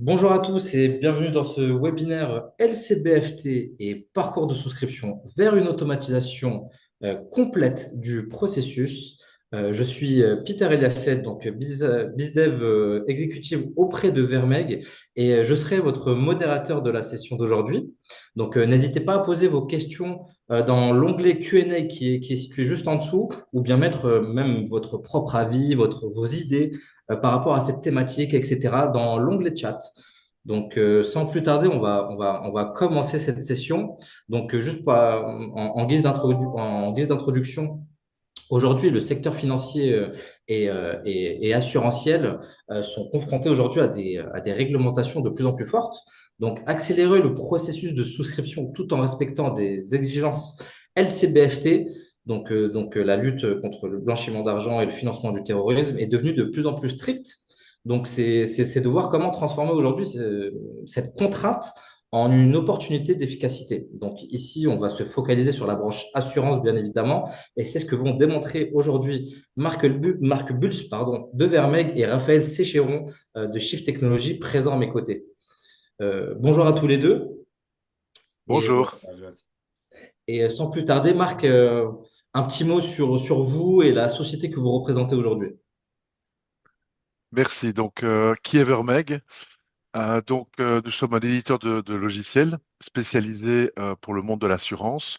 Bonjour à tous et bienvenue dans ce webinaire LCBFT et parcours de souscription vers une automatisation complète du processus. Je suis Peter Eliasset, donc BizDev exécutive auprès de Vermeg et je serai votre modérateur de la session d'aujourd'hui. Donc n'hésitez pas à poser vos questions dans l'onglet Q&A qui est situé juste en dessous ou bien mettre même votre propre avis, vos idées par rapport à cette thématique, etc., dans l'onglet chat. Donc, sans plus tarder, on va commencer cette session. Donc, juste en guise d'introduction, aujourd'hui, le secteur financier et assurantiel sont confrontés aujourd'hui à des réglementations de plus en plus fortes. Donc, accélérer le processus de souscription tout en respectant des exigences LCBFT, la lutte contre le blanchiment d'argent et le financement du terrorisme, est devenue de plus en plus stricte. Donc, c'est de voir comment transformer aujourd'hui cette contrainte en une opportunité d'efficacité. Donc, ici, on va se focaliser sur la branche assurance, bien évidemment, et c'est ce que vont démontrer aujourd'hui Marc Bulls, de Vermeg et Raphaël Séchéron de Shift Technologies présents à mes côtés. Bonjour à tous les deux. Et, Bonjour, sans plus tarder, Marc, un petit mot sur vous et la société que vous représentez aujourd'hui. merci. Qui est Vermeg? Nous sommes un éditeur de logiciels spécialisé pour le monde de l'assurance.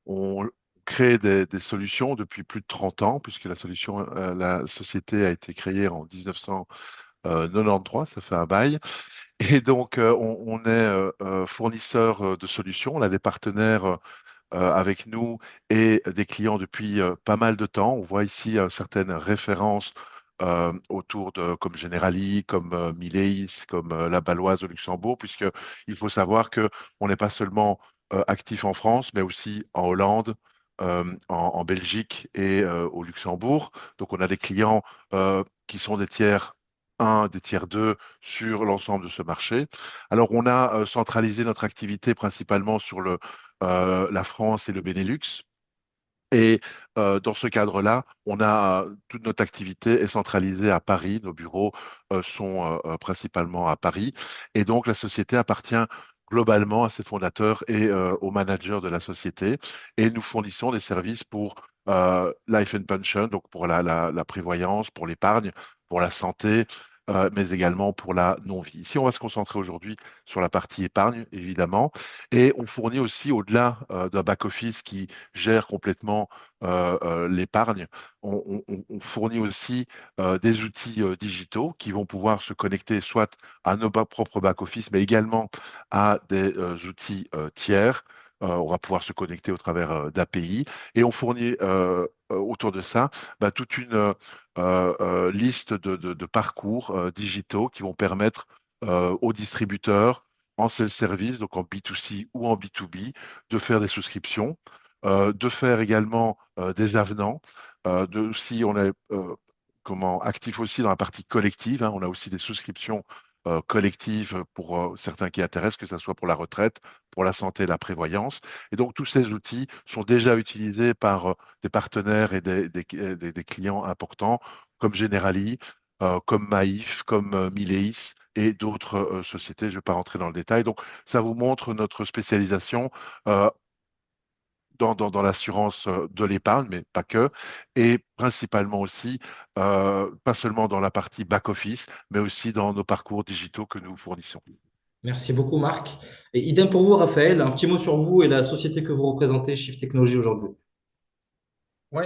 On crée des solutions depuis plus de 30 ans, puisque la société a été créée en 1993, ça fait un bail. On est fournisseur de solutions. On a des partenaires avec nous et des clients depuis pas mal de temps. On voit ici certaines références comme Generali, comme Mileis, comme la Baloise au Luxembourg, puisque il faut savoir que on n'est pas seulement actif en France, mais aussi en Hollande, en Belgique et au Luxembourg. Donc on a des clients qui sont des tiers 1, des tiers 2 sur l'ensemble de ce marché. Alors on a centralisé notre activité principalement sur la France et le Benelux. Et dans ce cadre-là, toute notre activité est centralisée à Paris. Nos bureaux sont principalement à Paris. Et donc la société appartient globalement à ses fondateurs et aux managers de la société. Et nous fournissons des services pour Life and Pension, donc pour la prévoyance, pour l'épargne, pour la santé, mais également pour la non-vie. Ici, on va se concentrer aujourd'hui sur la partie épargne, évidemment. Et on fournit aussi, au-delà d'un back-office qui gère complètement l'épargne, on fournit aussi des outils digitaux qui vont pouvoir se connecter soit à nos propres back-office, mais également à des outils tiers. On va pouvoir se connecter au travers d'API et on fournit autour de ça toute une liste de parcours digitaux qui vont permettre aux distributeurs en self-service, donc en B2C ou en B2B, de faire des souscriptions, de faire également des avenants, si on est actif aussi dans la partie collective, hein, on a aussi des souscriptions collectives pour certains qui intéressent, que ce soit pour la retraite, pour la santé et la prévoyance. Et donc tous ces outils sont déjà utilisés par des partenaires et des clients importants comme Generali, comme Maïf, comme Mileis et d'autres sociétés. Je ne vais pas rentrer dans le détail. Donc ça vous montre notre spécialisation. Dans l'assurance de l'épargne, mais pas que, et principalement aussi, pas seulement dans la partie back-office, mais aussi dans nos parcours digitaux que nous fournissons. Merci beaucoup, Marc. Et idem pour vous, Raphaël, un petit mot sur vous et la société que vous représentez, Shift Technologies aujourd'hui. Oui,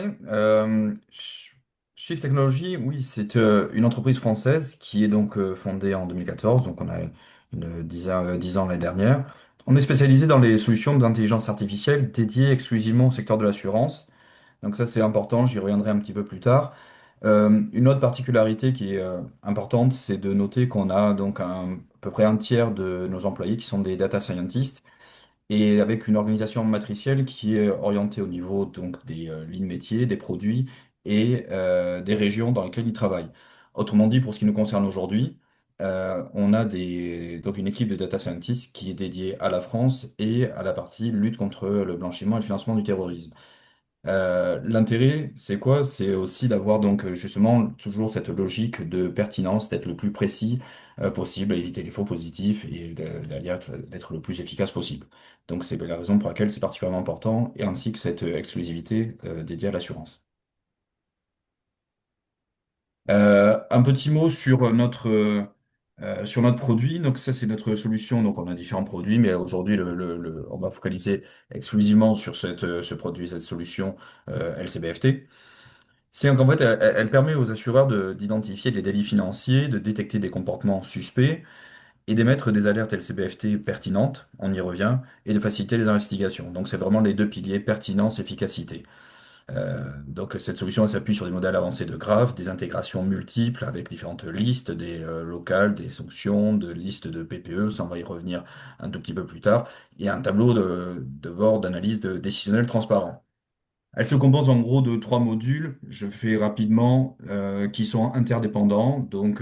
Shift Technology, oui, c'est une entreprise française qui est donc fondée en 2014, donc on a une 10 ans l'année dernière. On est spécialisé dans les solutions d'intelligence artificielle dédiées exclusivement au secteur de l'assurance. Donc ça, c'est important, j'y reviendrai un petit peu plus tard. Une autre particularité qui est importante, c'est de noter qu'on a donc à peu près un tiers de nos employés qui sont des data scientists et avec une organisation matricielle qui est orientée au niveau donc des lignes métiers, des produits et des régions dans lesquelles ils travaillent. Autrement dit, pour ce qui nous concerne aujourd'hui, on a donc une équipe de data scientists qui est dédiée à la France et à la partie lutte contre le blanchiment et le financement du terrorisme. L'intérêt, c'est quoi? C'est aussi d'avoir donc justement toujours cette logique de pertinence, d'être le plus précis possible, éviter les faux positifs et derrière d'être le plus efficace possible. Donc c'est la raison pour laquelle c'est particulièrement important et ainsi que cette exclusivité dédiée à l'assurance. Un petit mot sur notre produit. Donc ça, c'est notre solution. Donc on a différents produits, mais aujourd'hui, on va focaliser exclusivement sur ce produit, cette solution LCBFT. C'est qu'en fait, elle permet aux assureurs d'identifier des délits financiers, de détecter des comportements suspects et d'émettre des alertes LCBFT pertinentes, on y revient, et de faciliter les investigations. Donc c'est vraiment les deux piliers, pertinence, efficacité. Donc cette solution elle s'appuie sur des modèles avancés de graphes, des intégrations multiples avec différentes listes, des locales, des fonctions, de listes de PPE, ça on va y revenir un tout petit peu plus tard, et un tableau de bord d'analyse décisionnelle transparent. Elle se compose en gros de trois modules, je fais rapidement, qui sont interdépendants, donc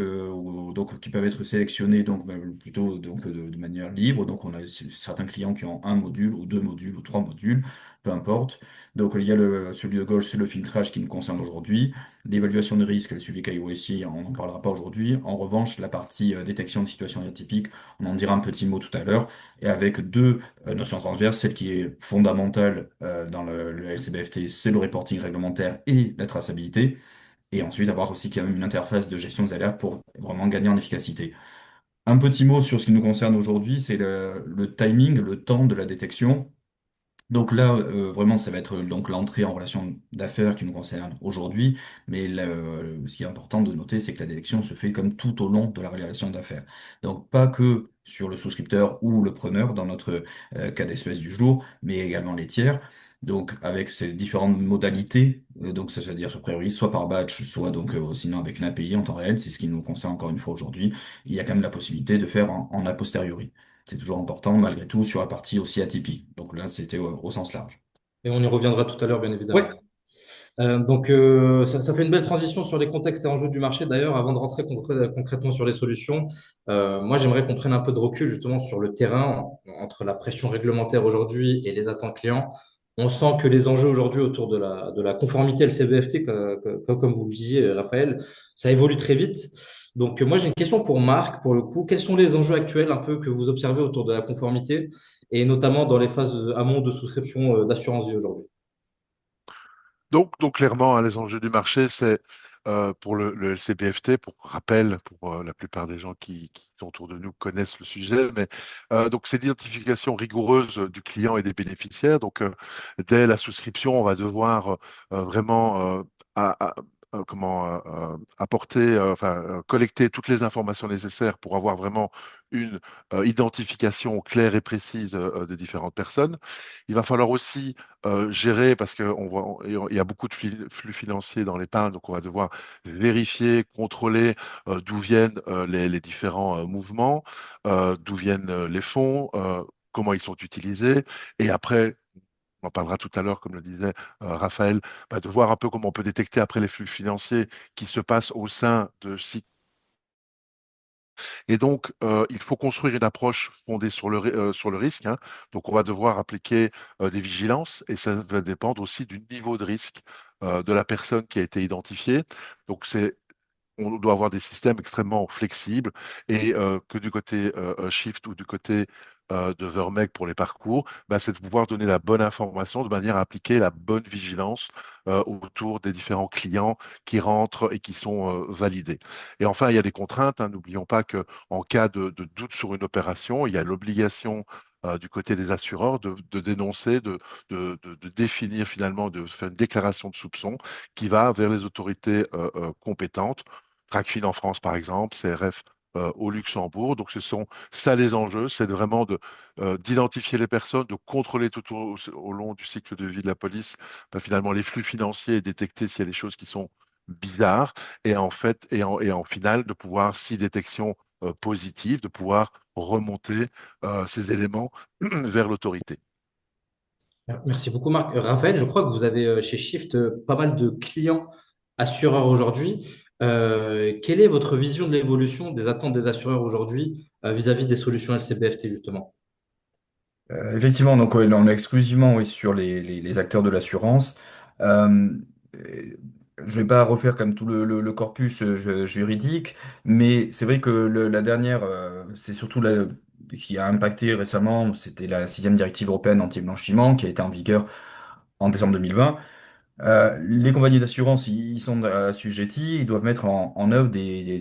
qui peuvent être sélectionnés donc plutôt donc de manière libre. Donc on a certains clients qui ont un module ou deux modules ou trois modules, peu importe. Donc il y a celui de gauche, c'est le filtrage qui nous concerne aujourd'hui. L'évaluation de risque, le suivi KYC, on n'en parlera pas aujourd'hui. En revanche, la partie détection de situations atypiques, on en dira un petit mot tout à l'heure. Et avec deux notion transverse, celle qui est fondamentale dans le LCBFT, c'est le reporting réglementaire et la traçabilité. Et ensuite, avoir aussi quand même une interface de gestion des alertes pour vraiment gagner en efficacité. Un petit mot sur ce qui nous concerne aujourd'hui, c'est le timing, le temps de la détection. Donc là, vraiment, ça va être donc l'entrée en relation d'affaires qui nous concerne aujourd'hui. Mais ce qui est important de noter, c'est que la détection se fait comme tout au long de la relation d'affaires. Donc pas que sur le souscripteur ou le preneur dans notre cas d'espèce du jour, mais également les tiers. Donc avec ces différentes modalités, donc ça veut dire sur priori, soit par batch, soit donc sinon avec une API en temps réel, c'est ce qui nous concerne encore une fois aujourd'hui. Il y a quand même la possibilité de faire en a posteriori. C'est toujours important, malgré tout, sur la partie aussi atypique. Donc là, c'était au sens large. Et on y reviendra tout à l'heure, bien Oui, évidemment. Ça fait une belle transition sur les contextes et enjeux du marché. D'ailleurs, avant de rentrer concrètement sur les solutions, moi, j'aimerais qu'on prenne un peu de recul justement sur le terrain entre la pression réglementaire aujourd'hui et les attentes clients. On sent que les enjeux aujourd'hui autour de la conformité LCBFT, comme vous le disiez, Raphaël, ça évolue très vite. Donc, moi, j'ai une question pour Marc, pour le coup. Quels sont les enjeux actuels un peu que vous observez autour de la conformité et notamment dans les phases amont de souscription d'assurance vie aujourd'hui? Donc clairement, hein, les enjeux du marché, c'est pour le LCBFT, pour rappel, pour la plupart des gens qui sont autour de nous connaissent le sujet, mais donc c'est l'identification rigoureuse du client et des bénéficiaires. Donc dès la souscription, on va devoir vraiment apporter, collecter toutes les informations nécessaires pour avoir vraiment une identification claire et précise des différentes personnes. Il va falloir aussi gérer, parce il y a beaucoup de flux financiers dans l'épargne, donc on va devoir vérifier, contrôler d'où viennent les différents mouvements, d'où viennent les fonds, comment ils sont utilisés, et après, on en parlera tout à l'heure, comme le disait Raphaël, de voir un peu comment on peut détecter après les flux financiers qui se passent au sein de sites. Et donc, il faut construire une approche fondée sur le risque, hein. Donc, on va devoir appliquer des vigilances et ça va dépendre aussi du niveau de risque de la personne qui a été identifiée. Donc, on doit avoir des systèmes extrêmement flexibles et que du côté Shift ou du côté de Vermeer pour les parcours, c'est de pouvoir donner la bonne information de manière à appliquer la bonne vigilance autour des différents clients qui rentrent et qui sont validés. Et enfin, il y a des contraintes, hein. N'oublions pas qu'en cas de doute sur une opération, il y a l'obligation du côté des assureurs de dénoncer, de définir finalement, de faire une déclaration de soupçon qui va vers les autorités compétentes. TRACFIN en France, par exemple, CRF au Luxembourg. Donc, ce sont ça les enjeux, c'est vraiment d'identifier les personnes, de contrôler tout au long du cycle de vie de la police, finalement les flux financiers et détecter s'il y a des choses qui sont bizarres. Et en fait, et en finale, de pouvoir, si détection positive, de pouvoir remonter ces éléments vers l'autorité. Merci beaucoup, Marc. Raphaël, je crois que vous avez chez Shift pas mal de clients assureurs aujourd'hui. Quelle est votre vision de l'évolution des attentes des assureurs aujourd'hui vis-à-vis des solutions LCBFT, justement? Effectivement, donc on est exclusivement oui, sur les acteurs de l'assurance. Euh, je vais pas refaire comme tout le corpus juridique, mais c'est vrai que la dernière, c'est surtout la qui a impacté récemment, c'était la sixième directive européenne anti-blanchiment qui a été en vigueur en décembre 2020. Les compagnies d'assurance, ils sont assujettis, ils doivent mettre en œuvre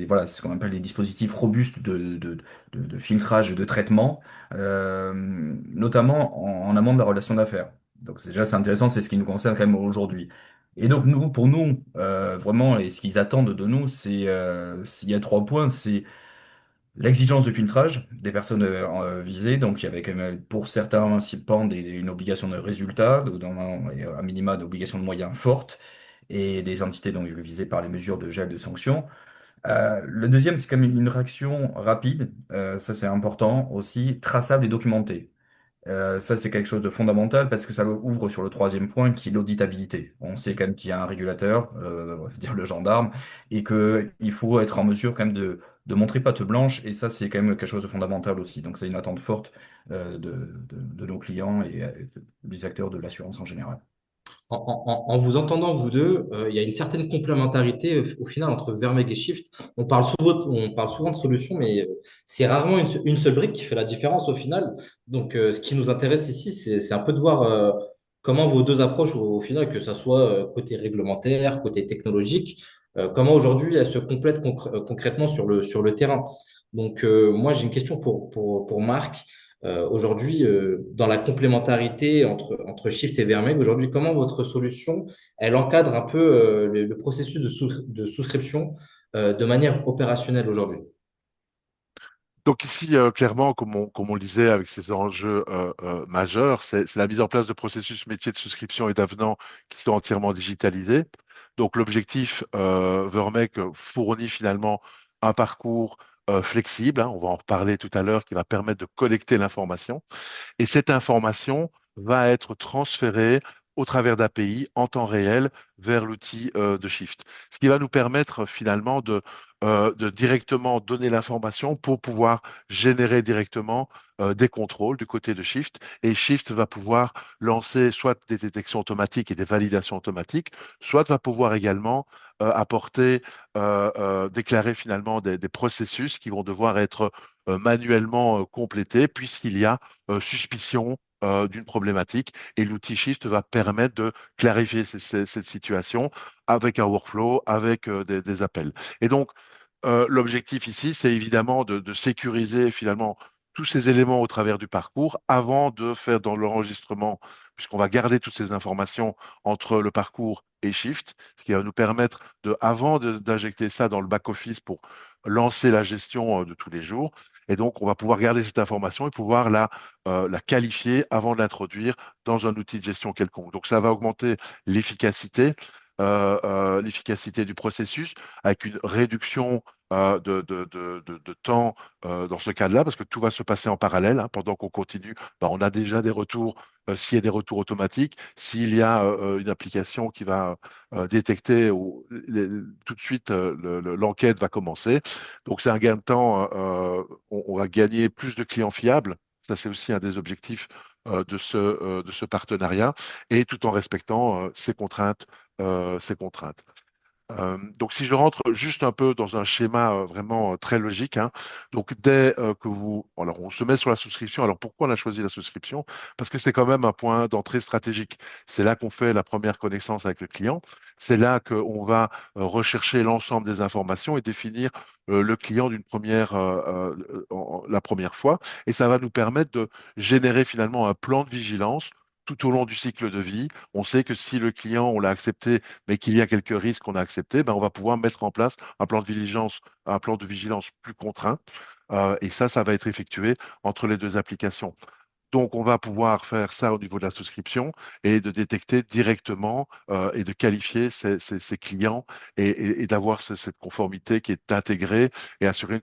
voilà, ce qu'on appelle des dispositifs robustes de filtrage et de traitement, notamment en amont de la relation d'affaires. Donc déjà, c'est intéressant, c'est ce qui nous concerne quand même aujourd'hui. Et donc nous, pour nous, vraiment, et ce qu'ils attendent de nous, il y a trois points, c'est l'exigence de filtrage des personnes visées, donc il y avait quand même pour certains participants une obligation de résultat, donc à minima d'obligation de moyens forte, et des entités donc visées par les mesures de gel de sanctions. Le deuxième, c'est quand même une réaction rapide, ça c'est important aussi, traçable et documentée. Ça, c'est quelque chose de fondamental parce que ça ouvre sur le troisième point qui est l'auditabilité. On sait quand même qu'il y a un régulateur, on va dire le gendarme, et que il faut être en mesure quand même de montrer patte blanche, et ça, c'est quand même quelque chose de fondamental aussi. Donc, c'est une attente forte de nos clients et des acteurs de l'assurance en général. En vous entendant, vous deux, il y a une certaine complémentarité au final entre Vermeer et Shift. On parle souvent de solutions, mais c'est rarement une seule brique qui fait la différence au final. Donc, ce qui nous intéresse ici, c'est un peu de voir comment vos deux approches, au final, que ça soit côté réglementaire, côté technologique, comment aujourd'hui elles se complètent concrètement sur le terrain. Donc, moi, j'ai une question pour Marc. Aujourd'hui, dans la complémentarité entre Shift et Vermeil, aujourd'hui, comment votre solution, elle encadre un peu le processus de souscription de manière opérationnelle aujourd'hui? Donc ici, clairement, comme on le disait, avec ces enjeux majeurs, c'est la mise en place de processus métiers de souscription et d'avenant qui sont entièrement digitalisés. Donc l'objectif, Vermec fournit finalement un parcours flexible, hein, on va en reparler tout à l'heure, qui va permettre de collecter l'information. Et cette information va être transférée au travers d'API en temps réel vers l'outil de Shift. Ce qui va nous permettre finalement de directement donner l'information pour pouvoir générer directement des contrôles du côté de Shift. Et Shift va pouvoir lancer soit des détections automatiques et des validations automatiques, soit va pouvoir également apporter, déclarer finalement des processus qui vont devoir être manuellement complétés puisqu'il y a suspicion d'une problématique et l'outil Shift va permettre de clarifier cette situation avec un workflow, avec des appels. Et donc, l'objectif ici, c'est évidemment de sécuriser finalement tous ces éléments au travers du parcours avant de faire dans l'enregistrement, puisqu'on va garder toutes ces informations entre le parcours et Shift, ce qui va nous permettre avant d'injecter ça dans le back-office pour lancer la gestion de tous les jours. Et donc, on va pouvoir garder cette information et pouvoir la qualifier avant de l'introduire dans un outil de gestion quelconque. Donc, ça va augmenter l'efficacité, l'efficacité du processus avec une réduction de temps dans ce cas-là, parce que tout va se passer en parallèle, hein, pendant qu'on continue. Ben, on a déjà des retours, s'il y a des retours automatiques, s'il y a une application qui va détecter tout de suite, l'enquête va commencer. Donc c'est un gain de temps, on va gagner plus de clients fiables. Ça, c'est aussi un des objectifs de ce partenariat, et tout en respectant ces contraintes. Donc, si je rentre juste un peu dans un schéma vraiment très logique, hein, donc dès que alors on se met sur la souscription. Alors pourquoi on a choisi la souscription? Parce que c'est quand même un point d'entrée stratégique. C'est là qu'on fait la première connaissance avec le client. C'est là qu'on va rechercher l'ensemble des informations et définir le client la première fois. Et ça va nous permettre de générer finalement un plan de vigilance tout au long du cycle de vie. On sait que si le client, on l'a accepté mais qu'il y a quelques risques qu'on a acceptés, ben, on va pouvoir mettre en place un plan de vigilance plus contraint. Et ça va être effectué entre les deux applications. Donc, on va pouvoir faire ça au niveau de la souscription et de détecter directement et de qualifier ces clients et d'avoir cette conformité qui est intégrée et assurer une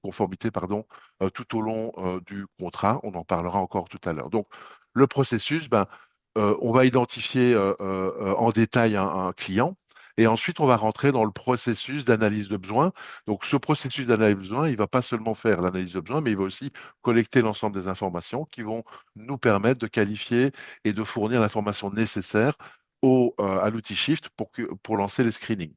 conformité pardon, tout au long du contrat. On en parlera encore tout à l'heure. Donc, le processus, ben, on va identifier en détail un client. Et ensuite, on va rentrer dans le processus d'analyse de besoin. Donc, ce processus d'analyse de besoin, il ne va pas seulement faire l'analyse de besoin, mais il va aussi collecter l'ensemble des informations qui vont nous permettre de qualifier et de fournir l'information nécessaire à l'outil Shift pour lancer les screenings.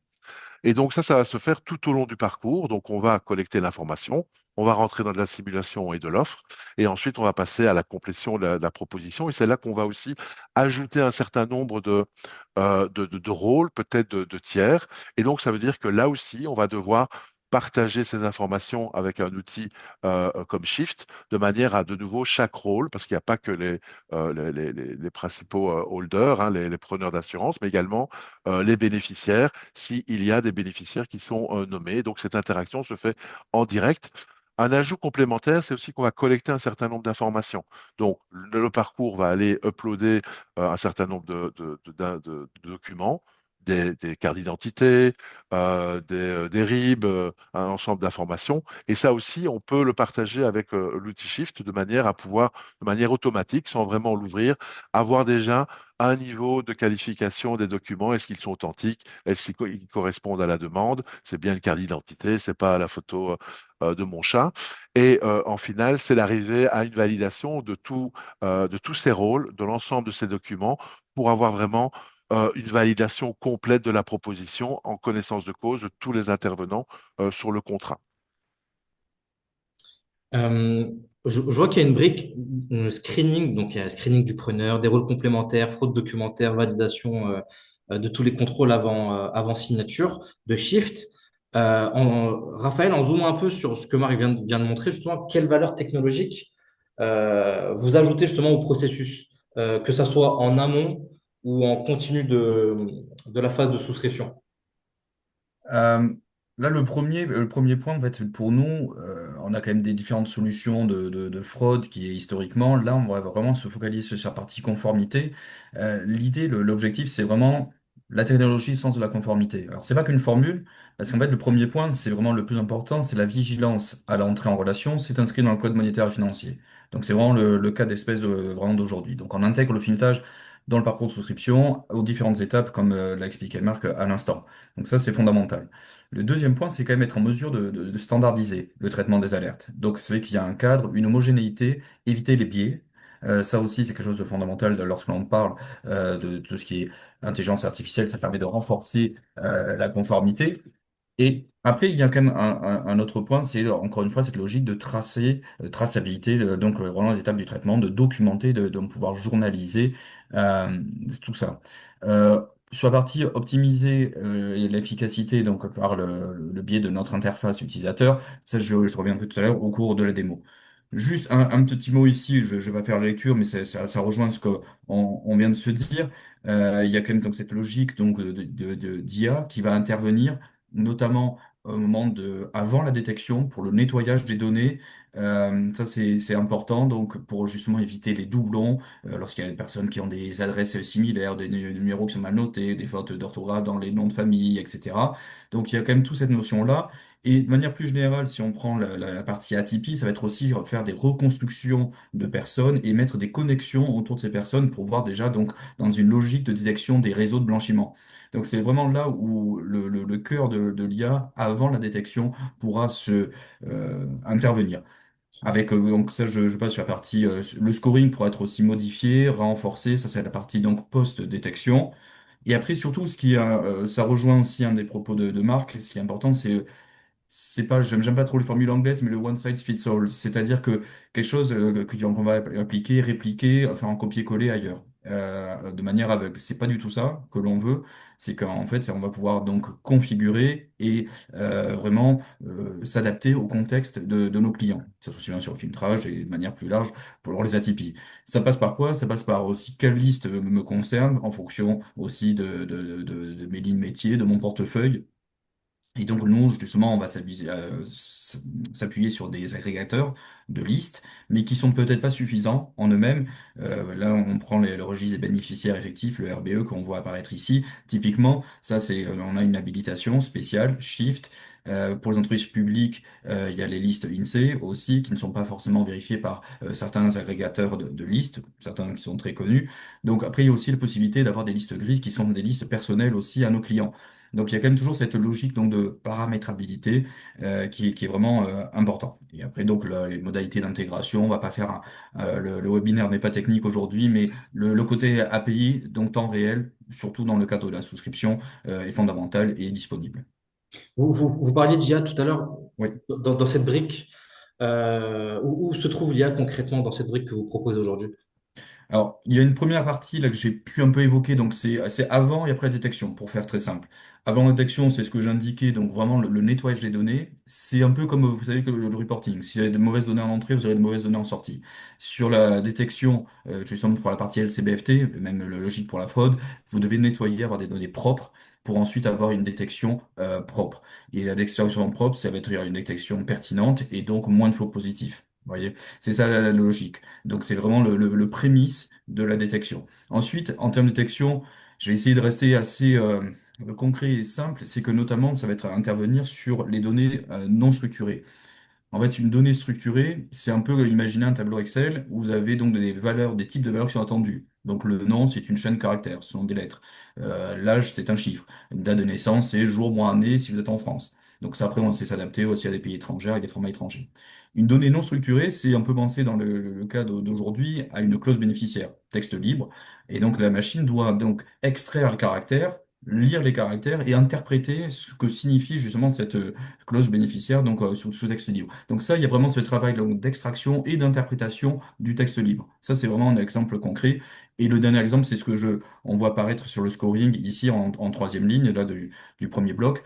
Et donc ça va se faire tout au long du parcours. Donc on va collecter l'information, on va rentrer dans de la simulation et de l'offre, et ensuite on va passer à la complétion de la proposition. Et c'est là qu'on va aussi ajouter un certain nombre de rôles, peut-être de tiers. Et donc ça veut dire que là aussi, on va devoir partager ces informations avec un outil comme Shift, de manière à de nouveau chaque rôle, parce qu'il n'y a pas que les principaux holders, hein, les preneurs d'assurance, mais également les bénéficiaires s'il y a des bénéficiaires qui sont nommés. Donc cette interaction se fait en direct. Un ajout complémentaire, c'est aussi qu'on va collecter un certain nombre d'informations. Donc le parcours va aller uploader un certain nombre de documents, des cartes d'identité, des RIB, un ensemble d'informations. Et ça aussi, on peut le partager avec l'outil Shift de manière à pouvoir, de manière automatique, sans vraiment l'ouvrir, avoir déjà un niveau de qualification des documents. Est-ce qu'ils sont authentiques? Est-ce qu'ils correspondent à la demande? C'est bien une carte d'identité, c'est pas la photo de mon chat. Et en final, c'est l'arrivée à une validation de tous ces rôles, de l'ensemble de ces documents, pour avoir vraiment une validation complète de la proposition en connaissance de cause de tous les intervenants sur le contrat. Euh, je vois qu'il y a une brique screening, donc il y a screening du preneur, des rôles complémentaires, fraude documentaire, validation de tous les contrôles avant signature, de Shift. Raphaël, en zoomant un peu sur ce que Marc vient de montrer, justement, quelle valeur technologique vous ajoutez justement au processus, que ça soit en amont ou en continu de la phase de souscription? Euh, Là, le premier point, en fait, pour nous, on a quand même des différentes solutions de fraude qui est historiquement. Là, on va vraiment se focaliser sur la partie conformité. L'idée, l'objectif, c'est vraiment la technologie au sens de la conformité. Alors, c'est pas qu'une formule, parce qu'en fait, le premier point, c'est vraiment le plus important, c'est la vigilance à l'entrée en relation. C'est inscrit dans le code monétaire et financier. Donc, c'est vraiment le cas d'espèce vraiment d'aujourd'hui. Donc, on intègre le filetage dans le parcours de souscription aux différentes étapes, comme l'a expliqué Marc à l'instant. Donc ça, c'est fondamental. Le deuxième point, c'est quand même être en mesure de standardiser le traitement des alertes. Donc c'est vrai qu'il y a un cadre, une homogénéité, éviter les biais. Ça aussi, c'est quelque chose de fondamental lorsque l'on parle de tout ce qui est intelligence artificielle. Ça permet de renforcer la conformité. Et après, il y a quand même un autre point, c'est encore une fois cette logique de traçabilité, donc vraiment les étapes du traitement, de documenter, de pouvoir journaliser euh, tout ça. Sur la partie optimiser et l'efficacité, donc par le biais de notre interface utilisateur, ça je reviendrai tout à l'heure au cours de la démo. Juste un petit mot ici, je vais pas faire la lecture, mais ça rejoint ce qu'on on vient de se dire. Il y a quand même donc cette logique donc d'IA qui va intervenir notamment au moment avant la détection, pour le nettoyage des données. Ça, c'est important, donc pour justement éviter les doublons, lorsqu'il y a des personnes qui ont des adresses similaires, des numéros qui sont mal notés, des fautes d'orthographe dans les noms de famille, etc. Donc il y a quand même toute cette notion-là. Et de manière plus générale, si on prend la partie atypie, ça va être aussi faire des reconstructions de personnes et mettre des connexions autour de ces personnes pour voir déjà donc dans une logique de détection des réseaux de blanchiment. Donc c'est vraiment là où le cœur de l'IA, avant la détection, pourra intervenir. Avec donc ça, je passe sur la partie le scoring pourra être aussi modifié, renforcé. Ça c'est la partie donc post-détection. Et après surtout, ça rejoint aussi un des propos de Marc. Ce qui est important, c'est pas, j'aime pas trop les formules anglaises, mais le one size fits all. C'est-à-dire que quelque chose qu'on va appliquer, répliquer, faire un copier-coller ailleurs, de manière aveugle. C'est pas du tout ça que l'on veut. C'est qu'en fait, on va pouvoir donc configurer et vraiment s'adapter au contexte de nos clients. Ça aussi bien sur le filtrage et de manière plus large pour les atypies. Ça passe par quoi? Ça passe par aussi quelle liste me concerne en fonction aussi de mes lignes métiers, de mon portefeuille. Et donc, nous, justement, on va s'appuyer sur des agrégateurs de listes, mais qui sont peut-être pas suffisants en eux-mêmes. Là, on prend le registre des bénéficiaires effectifs, le RBE, qu'on voit apparaître ici. Typiquement, ça, on a une habilitation spéciale, Shift. Pour les entreprises publiques, il y a les listes INSEE aussi, qui ne sont pas forcément vérifiées par certains agrégateurs de listes, certains qui sont très connus. Donc, après, il y a aussi la possibilité d'avoir des listes grises qui sont des listes personnelles aussi à nos clients. Donc il y a quand même toujours cette logique donc de paramétrabilité qui est vraiment important. Et après donc les modalités d'intégration, on va pas faire le webinaire n'est pas technique aujourd'hui, mais le côté API, donc temps réel, surtout dans le cadre de la souscription, est fondamental et disponible. Vous parliez d'IA tout à l'heure. Oui. Dans cette brique, où se trouve l'IA concrètement dans cette brique que vous proposez aujourd'hui? Alors, il y a une première partie là que j'ai pu un peu évoquer, donc c'est avant et après la détection, pour faire très simple. Avant la détection, c'est ce que j'indiquais, donc vraiment le nettoyage des données. C'est un peu comme, vous savez, que le reporting. Si vous avez de mauvaises données en entrée, vous aurez de mauvaises données en sortie. Sur la détection, justement pour la partie LCBFT, même le logique pour la fraude, vous devez nettoyer, avoir des données propres pour ensuite avoir une détection propre. Et la détection propre, ça va être une détection pertinente et donc moins de faux positifs. Vous voyez, c'est ça la logique. Donc c'est vraiment le prémisse de la détection. Ensuite, en termes de détection, je vais essayer de rester assez concret et simple. C'est que notamment, ça va être à intervenir sur les données non structurées. En fait, une donnée structurée, c'est un peu imaginer un tableau Excel où vous avez donc des valeurs, des types de valeurs qui sont attendues. Donc le nom, c'est une chaîne de caractères, ce sont des lettres. L'âge, c'est un chiffre. Une date de naissance, c'est jour, mois, année si vous êtes en France. Donc ça, après, on sait s'adapter aussi à des pays étrangers et des formats étrangers. Une donnée non structurée, c'est un peu pensé dans le cas d'aujourd'hui à une clause bénéficiaire, texte libre. Et donc la machine doit donc extraire le caractère, lire les caractères et interpréter ce que signifie justement cette clause bénéficiaire donc sur ce texte libre. Donc ça, il y a vraiment ce travail donc, d'extraction et d'interprétation du texte libre. Ça, c'est vraiment un exemple concret. Et le dernier exemple, c'est ce que on voit apparaître sur le scoring ici en troisième ligne là du premier bloc.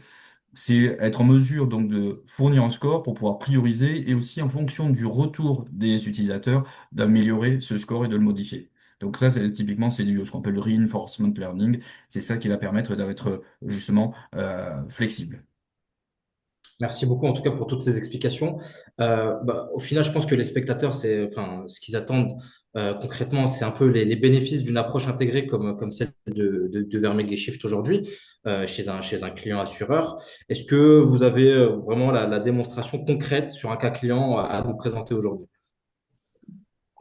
C'est être en mesure donc de fournir un score pour pouvoir prioriser et aussi en fonction du retour des utilisateurs d'améliorer ce score et de le modifier. Donc ça, typiquement, c'est ce qu'on appelle le reinforcement learning. C'est ça qui va permettre d'être justement flexible. Merci beaucoup en tout cas pour toutes ces explications. Au final, je pense que les spectateurs, enfin, ce qu'ils attendent concrètement, c'est un peu les bénéfices d'une approche intégrée comme celle de Vermeil et Shift aujourd'hui chez un client assureur. Est-ce que vous avez vraiment la démonstration concrète sur un cas client à nous présenter aujourd'hui?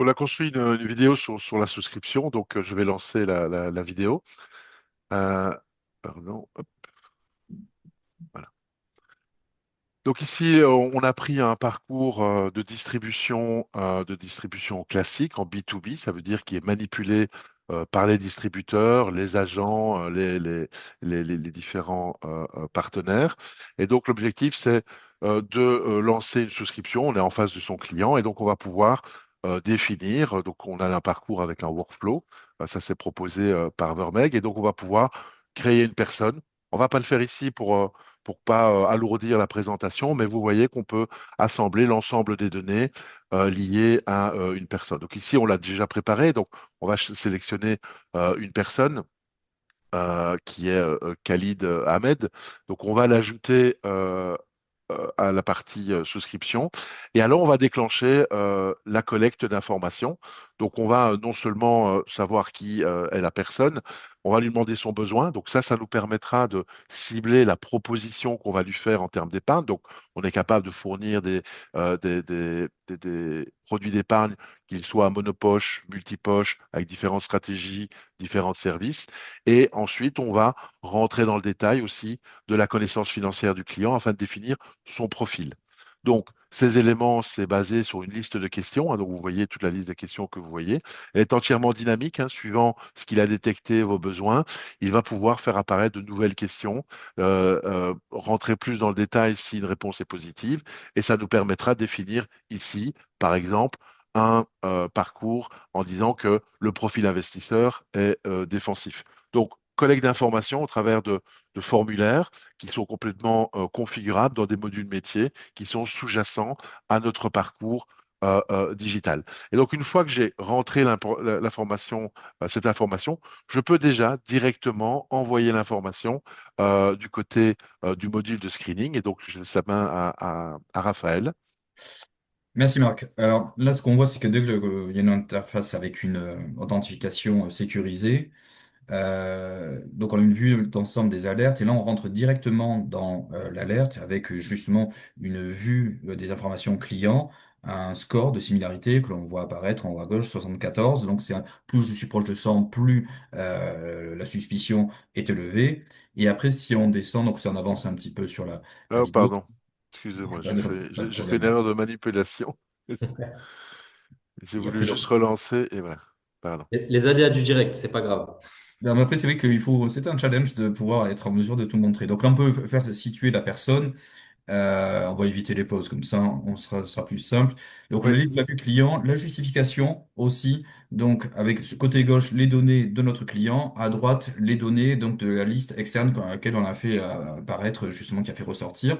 On a construit une vidéo sur la souscription, donc je vais lancer la vidéo. Euh, Pardon, hop, voilà. Donc ici, on a pris un parcours de distribution classique en B2B, ça veut dire qui est manipulé par les distributeurs, les agents, les différents partenaires. Et donc l'objectif, c'est de lancer une souscription. On est en face de son client et donc on va pouvoir définir. Donc on a un parcours avec un workflow. Ça c'est proposé par Vermeg et donc on va pouvoir créer une personne. On va pas le faire ici pour pas alourdir la présentation, mais vous voyez qu'on peut assembler l'ensemble des données liées à une personne. Donc ici, on l'a déjà préparé, donc on va sélectionner une personne qui est Khalid Ahmed. Donc on va l'ajouter à la partie souscription. Et alors, on va déclencher la collecte d'informations. Donc, on va non seulement savoir qui est la personne, on va lui demander son besoin. Donc, ça nous permettra de cibler la proposition qu'on va lui faire en termes d'épargne. Donc, on est capable de fournir des produits d'épargne, qu'ils soient monopoche, multipoche, avec différentes stratégies, différents services. Et ensuite, on va rentrer dans le détail aussi de la connaissance financière du client afin de définir son profil. Donc, ces éléments, c'est basé sur une liste de questions, hein. Donc, vous voyez toute la liste de questions que vous voyez. Elle est entièrement dynamique, hein, suivant ce qu'il a détecté, vos besoins. Il va pouvoir faire apparaître de nouvelles questions, rentrer plus dans le détail si une réponse est positive. Et ça nous permettra de définir ici, par exemple, un parcours en disant que le profil investisseur est défensif. Donc, collecte d'informations au travers de formulaires qui sont complètement configurables dans des modules métiers qui sont sous-jacents à notre parcours digital. Et donc, une fois que j'ai rentré l'information, cette information, je peux déjà directement envoyer l'information du côté du module de screening. Et donc, je laisse la main à Raphaël. Merci Marc. Alors là, ce qu'on voit, c'est que dès que il y a une interface avec une authentification sécurisée, donc on a une vue d'ensemble des alertes et là on rentre directement dans l'alerte avec justement une vue des informations clients un score de similarité que l'on voit apparaître en haut à gauche, 74. Donc plus je suis proche de 100, plus la suspicion est élevée. Et après, si on descend, donc si on avance un petit peu sur la Oh, vidéo, pardon. Excusez-moi, pas de, pas de j'ai fait une problème. erreur de manipulation. J'ai Et voulu après, juste relancer et voilà. Pardon. Les aléas du direct, c'est pas grave. mais après, c'est vrai c'est un challenge de pouvoir être en mesure de tout montrer. Donc là, on peut faire situer la personne. On va éviter les pauses, comme ça, ce sera plus simple. Donc, Oui, le livre de la vue client, la justification aussi. Donc, avec ce côté gauche, les données de notre client, à droite, les données donc de la liste externe à laquelle on a fait apparaître, justement, qui a fait ressortir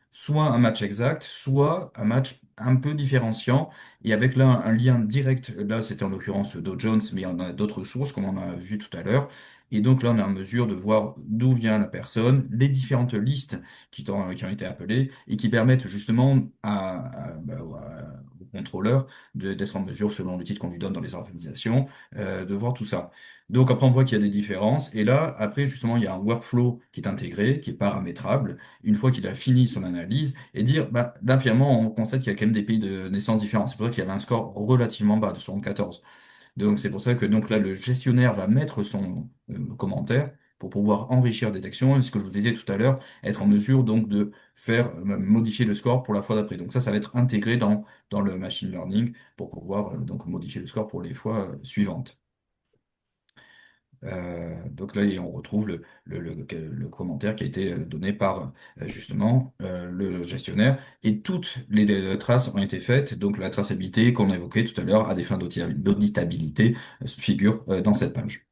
soit un match exact, soit un match un peu différenciant, et avec là un lien direct. Là, c'était en l'occurrence Dow Jones, mais il y en a d'autres sources, comme on a vu tout à l'heure. Et donc là, on est en mesure de voir d'où vient la personne, les différentes listes qui ont été appelées et qui permettent justement au contrôleur d'être en mesure, selon le titre qu'on lui donne dans les organisations, de voir tout ça. Donc après, on voit qu'il y a des différences. Et là, après, justement, il y a un workflow qui est intégré, qui est paramétrable, une fois qu'il a fini son analyse, et dire, bah, là, finalement, on constate qu'il y a quand même des pays de naissance différents. C'est pour ça qu'il y avait un score relativement bas de 74. Donc c'est pour ça que donc là le gestionnaire va mettre son commentaire pour pouvoir enrichir la détection et ce que je vous disais tout à l'heure, être en mesure donc de faire modifier le score pour la fois d'après. Donc ça va être intégré dans le machine learning pour pouvoir donc modifier le score pour les fois suivantes. Donc là, on retrouve le commentaire qui a été donné par justement le gestionnaire et toutes les traces ont été faites. Donc la traçabilité qu'on évoquait tout à l'heure à des fins d'auditabilité figure dans cette page.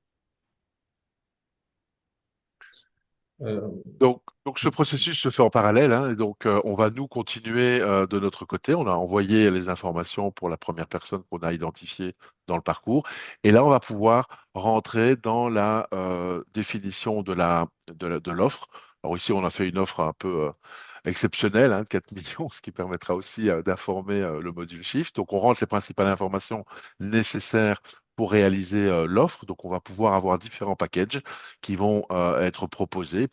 Euh, donc ce processus se fait en parallèle, hein, et donc on va nous continuer de notre côté. On a envoyé les informations pour la première personne qu'on a identifiée dans le parcours, et là on va pouvoir rentrer dans la définition de l'offre. Alors ici on a fait une offre un peu exceptionnelle, hein, de 4 millions, ce qui permettra aussi d'informer le module Shift. Donc on rentre les principales informations nécessaires pour réaliser l'offre. Donc on va pouvoir avoir différents packages qui vont être proposés.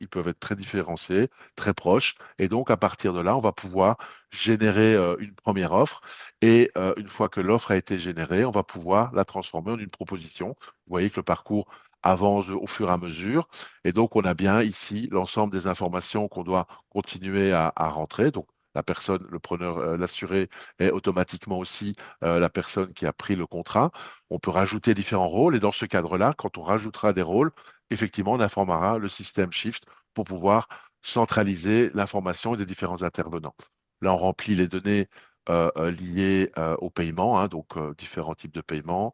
Ils peuvent être très différenciés, très proches. Et donc, à partir de là, on va pouvoir générer une première offre. Et une fois que l'offre a été générée, on va pouvoir la transformer en une proposition. Vous voyez que le parcours avance au fur et à mesure. Et donc, on a bien ici l'ensemble des informations qu'on doit continuer à rentrer. Donc, la personne, le preneur, l'assuré est automatiquement aussi la personne qui a pris le contrat. On peut rajouter différents rôles et dans ce cadre-là, quand on rajoutera des rôles, effectivement, on informera le système Shift pour pouvoir centraliser l'information des différents intervenants. Là, on remplit les données liées au paiement, hein, donc différents types de paiements,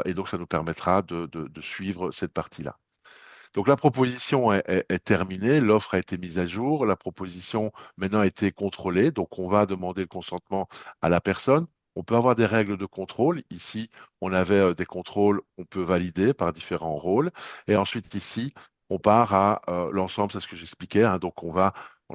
et donc ça nous permettra de suivre cette partie-là. Donc la proposition est terminée, l'offre a été mise à jour, la proposition maintenant a été contrôlée, donc on va demander le consentement à la personne. On peut avoir des règles de contrôle. Ici, on avait des contrôles qu'on peut valider par différents rôles. Et ensuite, ici, on part à l'ensemble, c'est ce que j'expliquais, hein. Donc on a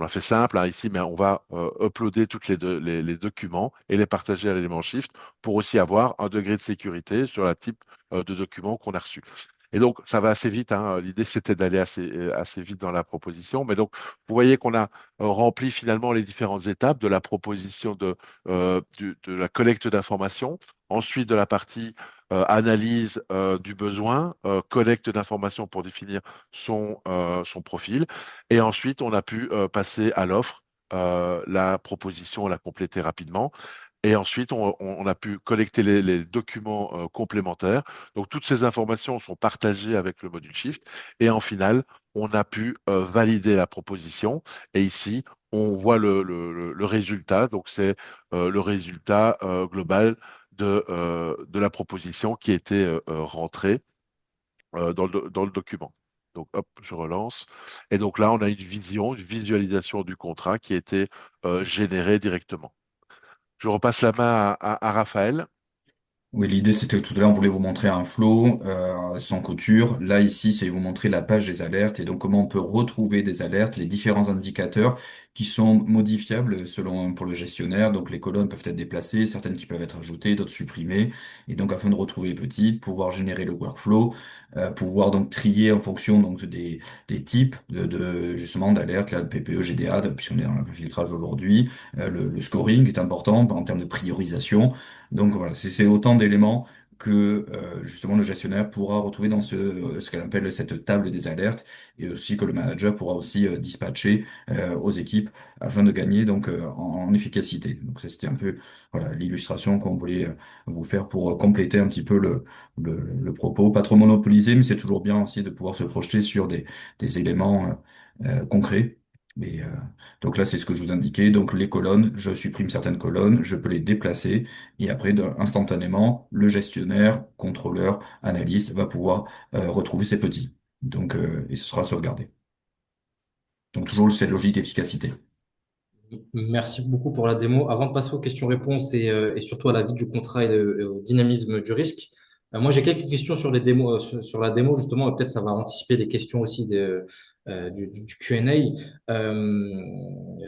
fait simple hein, ici, mais on va uploader tous les documents et les partager à l'élément Shift pour aussi avoir un degré de sécurité sur la type de document qu'on a reçu. Et donc, ça va assez vite, hein. L'idée, c'était d'aller assez vite dans la proposition. Mais donc, vous voyez qu'on a rempli finalement les différentes étapes de la proposition de la collecte d'informations, ensuite de la partie analyse du besoin, collecte d'informations pour définir son profil. Et ensuite, on a pu passer à l'offre. La proposition, on l'a complétée rapidement. Et ensuite, on a pu collecter les documents complémentaires. Donc, toutes ces informations sont partagées avec le module Shift. Et en finale, on a pu valider la proposition. Et ici, on voit le résultat. Donc, c'est le résultat global de la proposition qui était rentrée dans le document. Donc, hop, je relance. Et donc là, on a une visualisation du contrat qui a été générée directement. Je repasse la main à Raphaël. Oui, l'idée c'était tout à l'heure, on voulait vous montrer un flow sans couture. Là, ici, c'est vous montrer la page des alertes et donc comment on peut retrouver des alertes, les différents indicateurs qui sont modifiables selon pour le gestionnaire. Donc les colonnes peuvent être déplacées, certaines qui peuvent être ajoutées, d'autres supprimées. Et donc afin de retrouver les petites, pouvoir générer le workflow, pouvoir donc trier en fonction donc des types justement d'alerte, là, de PPE, GDA, puisqu'on est dans le filtrage aujourd'hui. Le scoring est important en termes de priorisation. Donc voilà, c'est autant d'éléments que justement le gestionnaire pourra retrouver dans ce qu'elle appelle cette table des alertes, et aussi que le manager pourra aussi dispatcher aux équipes afin de gagner donc en efficacité. Donc ça c'était un peu voilà l'illustration qu'on voulait vous faire pour compléter un petit peu le propos. Pas trop monopolisé, mais c'est toujours bien aussi de pouvoir se projeter sur des éléments concrets. Et donc là, c'est ce que je vous indiquais. Donc les colonnes, je supprime certaines colonnes, je peux les déplacer et après, instantanément, le gestionnaire, contrôleur, analyste va pouvoir retrouver ses petits. Donc et ce sera sauvegardé. Donc toujours cette logique d'efficacité. Merci beaucoup pour la démo. Avant de passer aux questions-réponses et surtout à la vie du contrat et au dynamisme du risque, moi j'ai quelques questions sur les démos, sur la démo justement, et peut-être ça va anticiper les questions aussi du Q&A.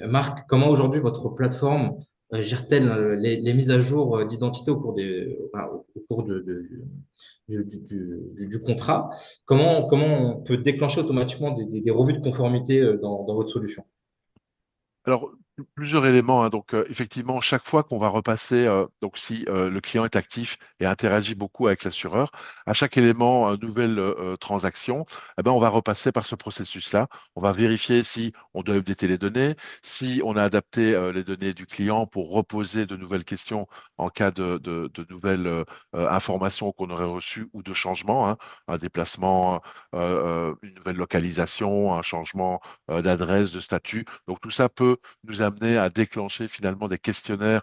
Marc, comment aujourd'hui votre plateforme gère-t-elle les mises à jour d'identité au cours voilà, au cours du contrat? Comment on peut déclencher automatiquement des revues de conformité dans votre solution? Alors, plusieurs éléments, hein. Donc, effectivement, chaque fois qu'on va repasser, donc si le client est actif et interagit beaucoup avec l'assureur, à chaque élément, nouvelle transaction, eh ben, on va repasser par ce processus-là. On va vérifier si on doit updater les données, si on a adapté les données du client pour reposer de nouvelles questions en cas de nouvelles informations qu'on aurait reçues ou de changements, hein, un déplacement, une nouvelle localisation, un changement d'adresse, de statut. Donc tout ça peut nous amener à déclencher finalement des questionnaires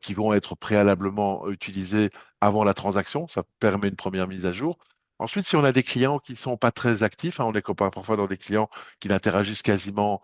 qui vont être préalablement utilisés avant la transaction. Ça permet une première mise à jour. Ensuite, si on a des clients qui sont pas très actifs, hein, on est parfois dans des clients qui n'interagissent quasiment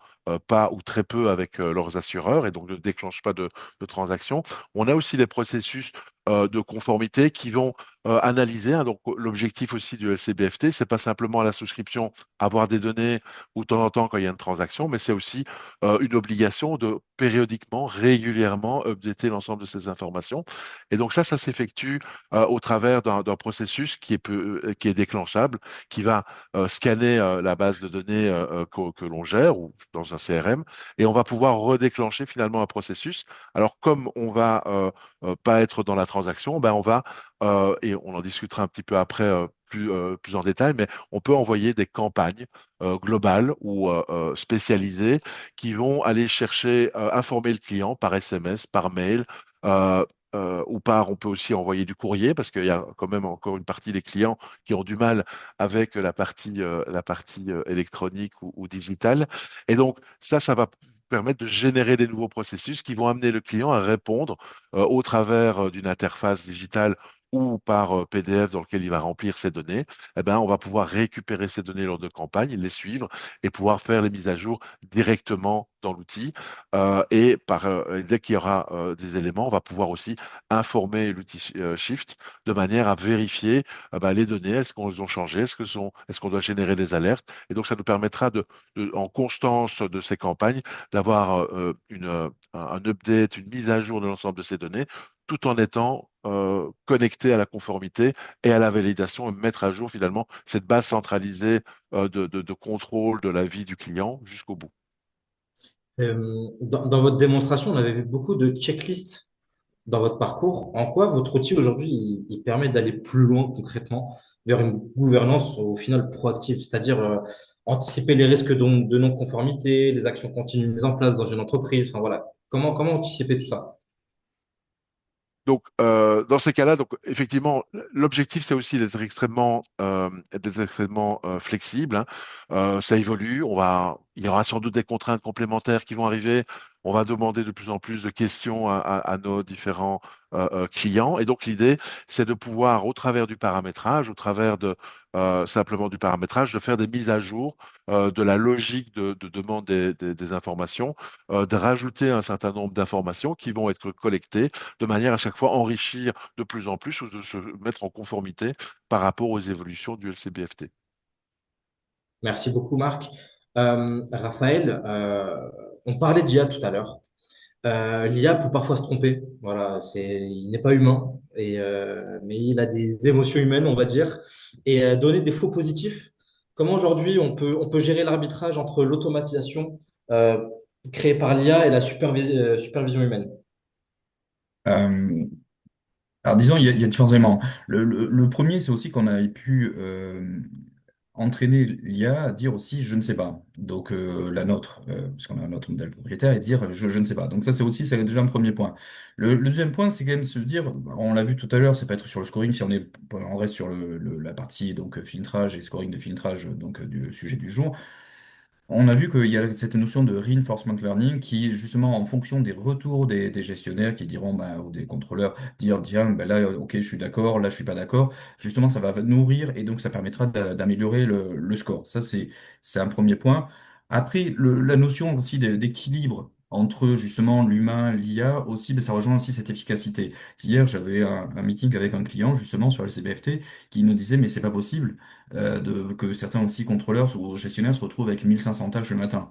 pas ou très peu avec leurs assureurs et donc ne déclenchent pas de transactions, on a aussi des processus de conformité qui vont analyser, hein. Donc l'objectif aussi du LCBFT, c'est pas simplement à la souscription avoir des données ou de temps en temps quand il y a une transaction, mais c'est aussi une obligation de périodiquement, régulièrement updater l'ensemble de ces informations. Et donc ça s'effectue au travers d'un processus qui est déclenchable, qui va scanner la base de données que l'on gère ou dans un CRM, et on va pouvoir redéclencher finalement un processus. Alors comme on va pas être dans la transaction, ben on va, et on en discutera un petit peu après plus en détail, mais on peut envoyer des campagnes globales ou spécialisées qui vont aller chercher, informer le client par SMS, par mail, euh, on peut aussi envoyer du courrier parce qu'il y a quand même encore une partie des clients qui ont du mal avec la partie électronique ou digitale. Et donc ça va permettre de générer des nouveaux processus qui vont amener le client à répondre au travers d'une interface digitale ou par PDF dans lequel il va remplir ses données. Eh ben, on va pouvoir récupérer ces données lors de campagne, les suivre et pouvoir faire les mises à jour directement dans l'outil. Et dès qu'il y aura des éléments, on va pouvoir aussi informer l'outil Shift de manière à vérifier bah, les données, est-ce qu'elles ont changé, est-ce qu'on doit générer des alertes. Et donc, ça nous permettra en constance de ces campagnes, d'avoir un update, une mise à jour de l'ensemble de ces données, tout en étant connecté à la conformité et à la validation et mettre à jour finalement cette base centralisée de contrôle de la vie du client jusqu'au bout. Dans votre démonstration, on avait vu beaucoup de checklists dans votre parcours. En quoi votre outil aujourd'hui, il permet d'aller plus loin concrètement vers une gouvernance au final proactive, c'est-à-dire anticiper les risques de non-conformité, les actions continues mises en place dans une entreprise. Enfin voilà, comment anticiper tout ça? Donc, dans ces cas-là, donc effectivement, l'objectif, c'est aussi d'être extrêmement flexible, hein. Ça évolue. Il y aura sans doute des contraintes complémentaires qui vont arriver. On va demander de plus en plus de questions à nos différents clients. Et donc, l'idée, c'est de pouvoir, au travers du paramétrage, au travers de simplement du paramétrage, de faire des mises à jour de la logique de demande des informations, de rajouter un certain nombre d'informations qui vont être collectées de manière à chaque fois enrichir de plus en plus ou de se mettre en conformité par rapport aux évolutions du LCBFT. Merci beaucoup, Marc. Raphaël, On parlait d'IA tout à l'heure. L'IA peut parfois se tromper. Voilà, il n'est pas humain, mais il a des émotions humaines, on va dire, et donner des faux positifs. Comment aujourd'hui on peut gérer l'arbitrage entre l'automatisation euh, créée par l'IA et la supervision humaine? Euh, alors disons, il y a différents éléments. Le premier, c'est aussi qu'on a pu entraîner l'IA à dire aussi je ne sais pas. Donc la nôtre, puisqu'on a notre modèle propriétaire, et dire je ne sais pas. Donc ça, c'est déjà un premier point. Le deuxième point, c'est quand même se dire, on l'a vu tout à l'heure, ça peut être sur le scoring, si on reste sur la partie donc filtrage et scoring de filtrage donc du sujet du jour. On a vu qu'il y a cette notion de reinforcement learning qui, justement, en fonction des retours des gestionnaires qui diront, bah, ou des contrôleurs, dire, tiens, ben là, ok, je suis d'accord, là, je suis pas d'accord. Justement, ça va nourrir et donc ça permettra d'améliorer le score. Ça, c'est un premier point. Après, la notion aussi d'équilibre entre, justement, l'humain, l'IA aussi, ben, ça rejoint aussi cette efficacité. Hier, j'avais un meeting avec un client, justement, sur le CBFT, qui nous disait, mais c'est pas possible que certains aussi contrôleurs ou gestionnaires se retrouvent avec 1500 tâches le matin.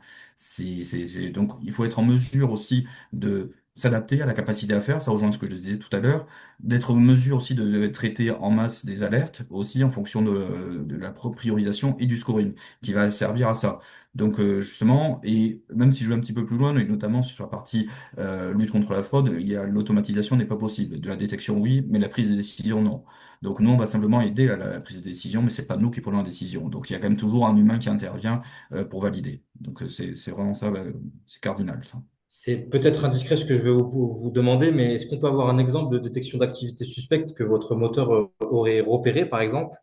Donc, il faut être en mesure aussi de s'adapter à la capacité à faire, ça rejoint ce que je disais tout à l'heure, d'être en mesure aussi de traiter en masse des alertes, aussi en fonction de la priorisation et du scoring, qui va servir à ça. Donc, justement, et même si je vais un petit peu plus loin, et notamment sur la partie lutte contre la fraude, l'automatisation n'est pas possible. De la détection, oui, mais la prise de décision, non. Donc nous, on va simplement aider à la prise de décision, mais c'est pas nous qui prenons la décision. Donc il y a quand même toujours un humain qui intervient pour valider. Donc c'est vraiment ça, c'est cardinal, ça. C'est peut-être indiscret ce que je vais vous demander, mais est-ce qu'on peut avoir un exemple de détection d'activité suspecte que votre moteur aurait repéré, par exemple,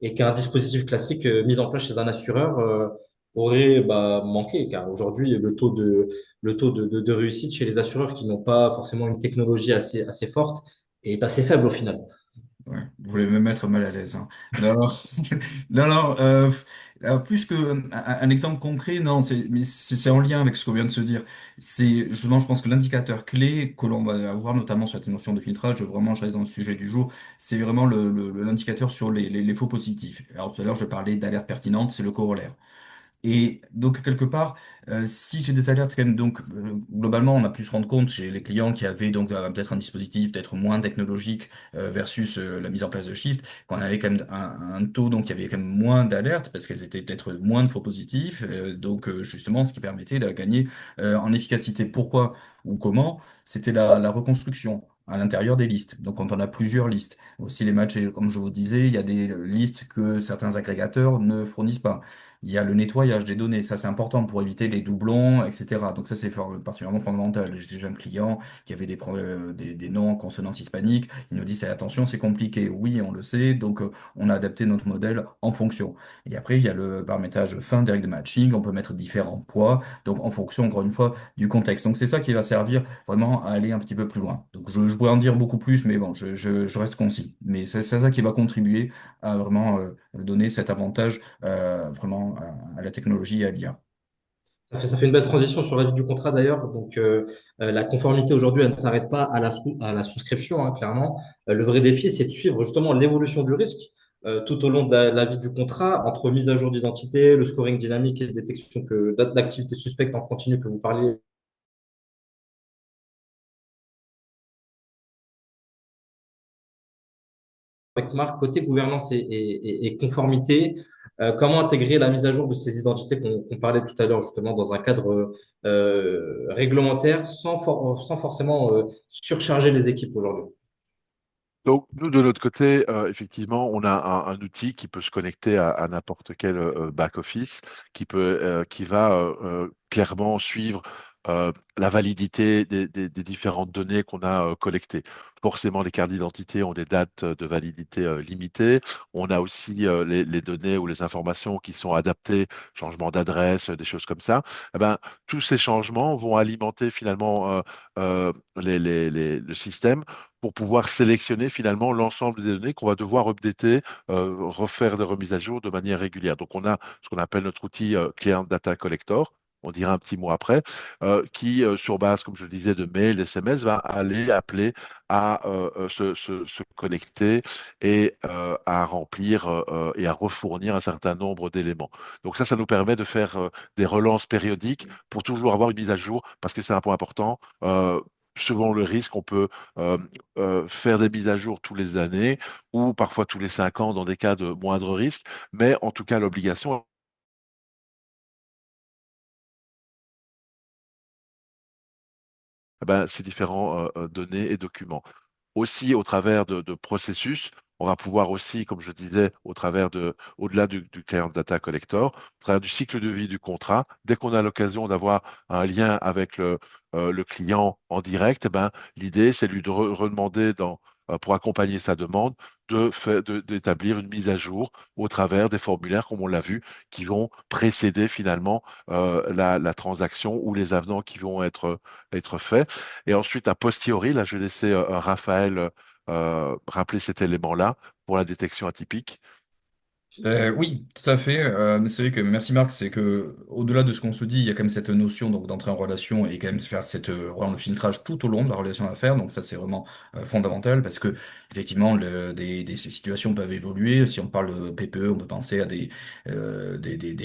et qu'un dispositif classique mis en place chez un assureur aurait manqué? Car aujourd'hui, le taux de réussite chez les assureurs qui n'ont pas forcément une technologie assez forte est assez faible au final. Ouais, vous voulez me mettre mal à l'aise, hein. Non, non, non. Alors, plus que un exemple concret, non, c'est en lien avec ce qu'on vient de se dire. C'est justement, je pense que l'indicateur clé que l'on va avoir, notamment sur cette notion de filtrage, vraiment, je reste dans le sujet du jour, c'est vraiment l'indicateur sur les faux positifs. Alors tout à l'heure, je parlais d'alerte pertinente, c'est le corollaire. Et donc, quelque part, si j'ai des alertes, quand même, donc, globalement, on a pu se rendre compte chez les clients qui avaient donc peut-être un dispositif peut-être moins technologique versus la mise en place de Shift, qu'on avait quand même un taux, donc il y avait quand même moins d'alertes parce qu'elles étaient peut-être moins de faux positifs, donc justement, ce qui permettait de gagner en efficacité. Pourquoi ou comment? C'était la reconstruction à l'intérieur des listes. Donc, quand on a plusieurs listes, aussi les matchs, et comme je vous disais, il y a des listes que certains agrégateurs ne fournissent pas. Il y a le nettoyage des données, ça c'est important pour éviter les doublons, etc. Donc ça c'est particulièrement fondamental. J'ai déjà un client qui avait des noms en consonance hispanique, il nous dit c'est attention, c'est compliqué. Oui, on le sait, donc on a adapté notre modèle en fonction. Et après il y a le paramétrage fin des règles de matching, on peut mettre différents poids, donc en fonction encore une fois du contexte. Donc c'est ça qui va servir vraiment à aller un petit peu plus loin. Donc je pourrais en dire beaucoup plus, mais bon, je reste concis. Mais c'est ça qui va contribuer à vraiment donner cet avantage vraiment à la technologie et à l'IA. Ça fait une belle transition sur la vie du contrat d'ailleurs. Donc, la conformité aujourd'hui, elle ne s'arrête pas à à la souscription, hein, clairement. Le vrai défi, c'est de suivre justement l'évolution du risque tout au long de la vie du contrat, entre mise à jour d'identité, le scoring dynamique et détection d'activité suspecte en continu que vous parliez avec Marc. Côté gouvernance et conformité, comment intégrer la mise à jour de ces identités qu'on parlait tout à l'heure justement dans un cadre réglementaire sans forcément surcharger les équipes aujourd'hui. Donc, nous, de notre côté, effectivement, on a un outil qui peut se connecter à n'importe quel back-office, qui va clairement suivre la validité des différentes données qu'on a collectées. Forcément, les cartes d'identité ont des dates de validité limitées. On a aussi les données ou les informations qui sont adaptées, changement d'adresse, des choses comme ça. Eh ben, tous ces changements vont alimenter finalement le système pour pouvoir sélectionner finalement l'ensemble des données qu'on va devoir updater, refaire des remises à jour de manière régulière. Donc, on a ce qu'on appelle notre outil Client Data Collector on dirait un petit mot après, qui, sur base, comme je le disais, de mail, SMS, va aller appeler à se connecter et à remplir et à refournir un certain nombre d'éléments. Donc ça nous permet de faire des relances périodiques pour toujours avoir une mise à jour, parce que c'est un point important. Selon le risque, on peut euh, faire des mises à jour tous les années ou parfois tous les 5 ans dans des cas de moindre risque, mais en tout cas l'obligation, eh ben, ces différents données et documents. Aussi, au travers de processus, on va pouvoir aussi, comme je disais, au-delà du Client Data Collector, au travers du cycle de vie du contrat, dès qu'on a l'occasion d'avoir un lien avec le client en direct, eh ben, l'idée, c'est lui de redemander pour accompagner sa demande, d'établir une mise à jour au travers des formulaires, comme on l'a vu, qui vont précéder finalement la transaction ou les avenants qui vont être faits. Et ensuite, a posteriori, là, je vais laisser Raphaël rappeler cet élément-là pour la détection atypique. Oui, tout à fait. Mais c'est vrai que merci Marc, c'est que au-delà de ce qu'on se dit, il y a quand même cette notion donc d'entrer en relation et quand même faire cette vraiment le filtrage tout au long de la relation d'affaires. Donc ça c'est vraiment fondamental parce que effectivement ces situations peuvent évoluer. Si on parle de PPE, on peut penser à des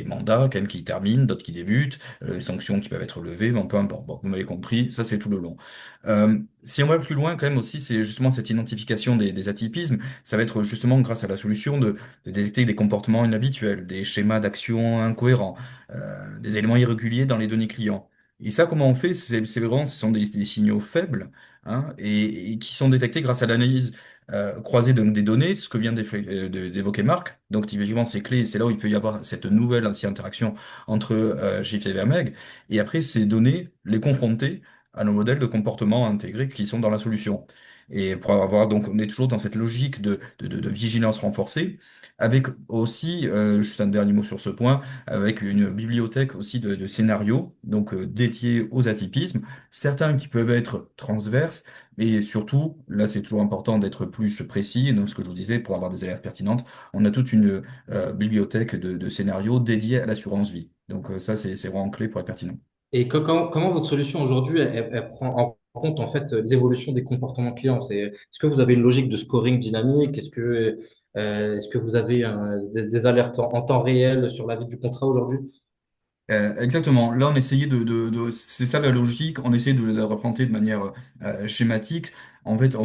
mandats quand même qui terminent, d'autres qui débutent, les sanctions qui peuvent être levées, bon peu importe. Bon, vous m'avez compris, ça c'est tout le long. Si on va plus loin quand même aussi, c'est justement cette identification des atypismes. Ça va être justement grâce à la solution de détecter des comportements inhabituels, des schémas d'action incohérents, des éléments irréguliers dans les données clients. Et ça, comment on fait? C'est vraiment, ce sont des signaux faibles, hein, et qui sont détectés grâce à l'analyse croisée donc, des données, ce que vient d'évoquer Marc. Donc, typiquement, c'est clé, c'est là où il peut y avoir cette nouvelle interaction entre Shift et Vermeer. Et après, ces données, les confronter à nos modèles de comportement intégrés qui sont dans la solution. Et pour avoir, donc, on est toujours dans cette logique de vigilance renforcée avec aussi, juste un dernier mot sur ce point, avec une bibliothèque aussi de scénarios, donc dédiés aux atypismes, certains qui peuvent être transverses, mais surtout, là c'est toujours important d'être plus précis, donc ce que je vous disais, pour avoir des alertes pertinentes, on a toute une bibliothèque de scénarios dédiés à l'assurance vie. Donc ça c'est vraiment clé pour être pertinent. Et comment votre solution aujourd'hui, elle prend en compte en fait l'évolution des comportements clients? Est-ce que vous avez une logique de scoring dynamique? Est-ce que vous avez des alertes en temps réel sur la vie du contrat aujourd'hui? Exactement. Là, on essayait c'est ça la logique. On essayait de la représenter de manière schématique. En fait,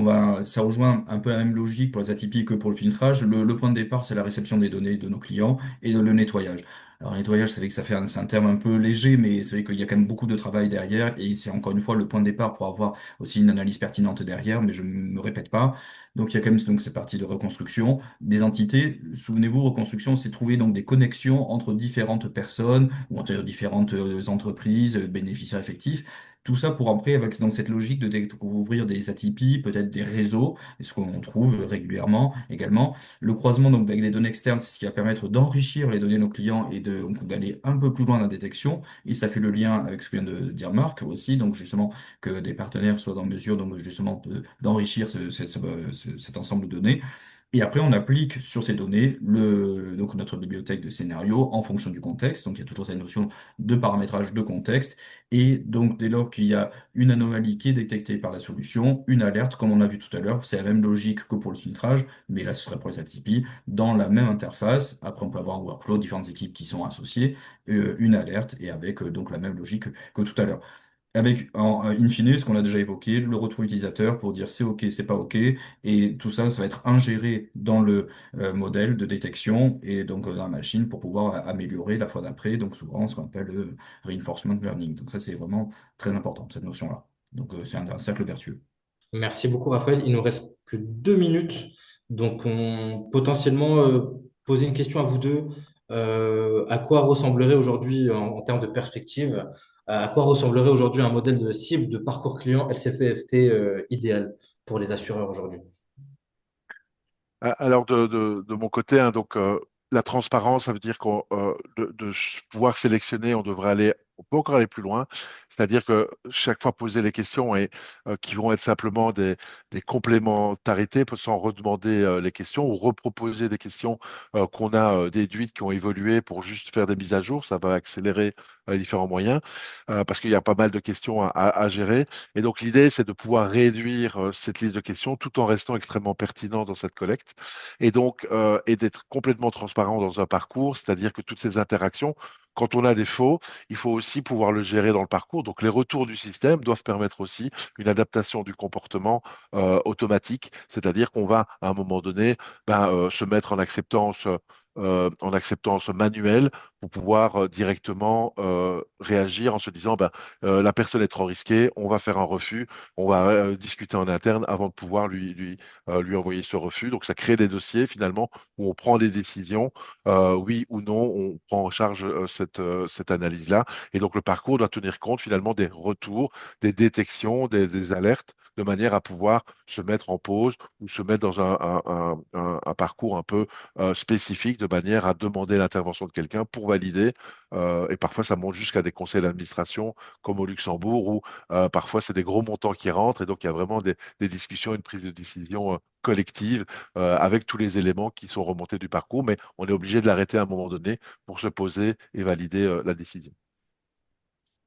ça rejoint un peu la même logique pour les atypiques que pour le filtrage. Le point de départ, c'est la réception des données de nos clients et le nettoyage. Alors, le nettoyage, c'est vrai que c'est un terme un peu léger, mais c'est vrai qu'il y a quand même beaucoup de travail derrière et c'est encore une fois le point de départ pour avoir aussi une analyse pertinente derrière, mais je ne me répète pas. Donc, il y a quand même donc cette partie de reconstruction des entités. Souvenez-vous, reconstruction, c'est trouver donc des connexions entre différentes personnes ou entre différentes entreprises, bénéficiaires effectifs. Tout ça pour après, avec donc cette logique de découvrir des atypies, peut-être des réseaux, et ce qu'on trouve régulièrement également. Le croisement donc avec des données externes, c'est ce qui va permettre d'enrichir les données de nos clients et donc d'aller un peu plus loin dans la détection. Et ça fait le lien avec ce que vient de dire Marc aussi, donc justement que des partenaires soient en mesure donc justement d'enrichir cet ensemble de données. Et après, on applique sur ces données donc notre bibliothèque de scénarios en fonction du contexte. Donc, il y a toujours cette notion de paramétrage de contexte. Et donc, dès lors qu'il y a une anomalie qui est détectée par la solution, une alerte, comme on a vu tout à l'heure, c'est la même logique que pour le filtrage, mais là, ce serait pour les atypies, dans la même interface. Après, on peut avoir un workflow, différentes équipes qui sont associées, une alerte, et avec donc la même logique que tout à l'heure. Avec, in fine, ce qu'on a déjà évoqué, le retour utilisateur pour dire c'est OK, c'est pas OK. Et tout ça, ça va être ingéré dans le modèle de détection et donc dans la machine pour pouvoir améliorer la fois d'après. Donc souvent, ce qu'on appelle le reinforcement learning. Donc ça, c'est vraiment très important, cette notion-là. Donc c'est un cercle vertueux. Merci beaucoup, Raphaël. Il nous reste que 2 minutes. Donc, on potentiellement poser une question à vous deux. À quoi ressemblerait aujourd'hui, en termes de perspective, à quoi ressemblerait aujourd'hui un modèle de cible de parcours client LCFT idéal pour les assureurs aujourd'hui? Alors de mon côté, hein, donc la transparence, ça veut dire qu'on pouvoir sélectionner, on devrait aller On peut encore aller plus loin, c'est-à-dire que chaque fois poser les questions et qui vont être simplement des complémentarités sans redemander les questions ou reproposer des questions qu'on a déduites, qui ont évolué pour juste faire des mises à jour, ça va accélérer les différents moyens parce qu'il y a pas mal de questions à gérer. Et donc l'idée, c'est de pouvoir réduire cette liste de questions tout en restant extrêmement pertinent dans cette collecte et donc et d'être complètement transparent dans un parcours, c'est-à-dire que toutes ces interactions, quand on a des faux, il faut aussi pouvoir le gérer dans le parcours. Donc les retours du système doivent permettre aussi une adaptation du comportement automatique, c'est-à-dire qu'on va à un moment donné se mettre en acceptance manuelle pour pouvoir directement réagir en se disant la personne est trop risquée, on va faire un refus, on va discuter en interne avant de pouvoir lui envoyer ce refus. Donc ça crée des dossiers finalement où on prend des décisions, oui ou non, on prend en charge cette analyse-là. Et donc le parcours doit tenir compte finalement des retours, des détections, des alertes, de manière à pouvoir se mettre en pause ou se mettre dans un parcours un peu spécifique, de manière à demander l'intervention de quelqu'un pour valider. Et parfois, ça monte jusqu'à des conseils d'administration, comme au Luxembourg, où parfois, c'est des gros montants qui rentrent. Et donc, il y a vraiment des discussions, une prise de décision collective avec tous les éléments qui sont remontés du parcours. Mais on est obligé de l'arrêter à un moment donné pour se poser et valider la décision.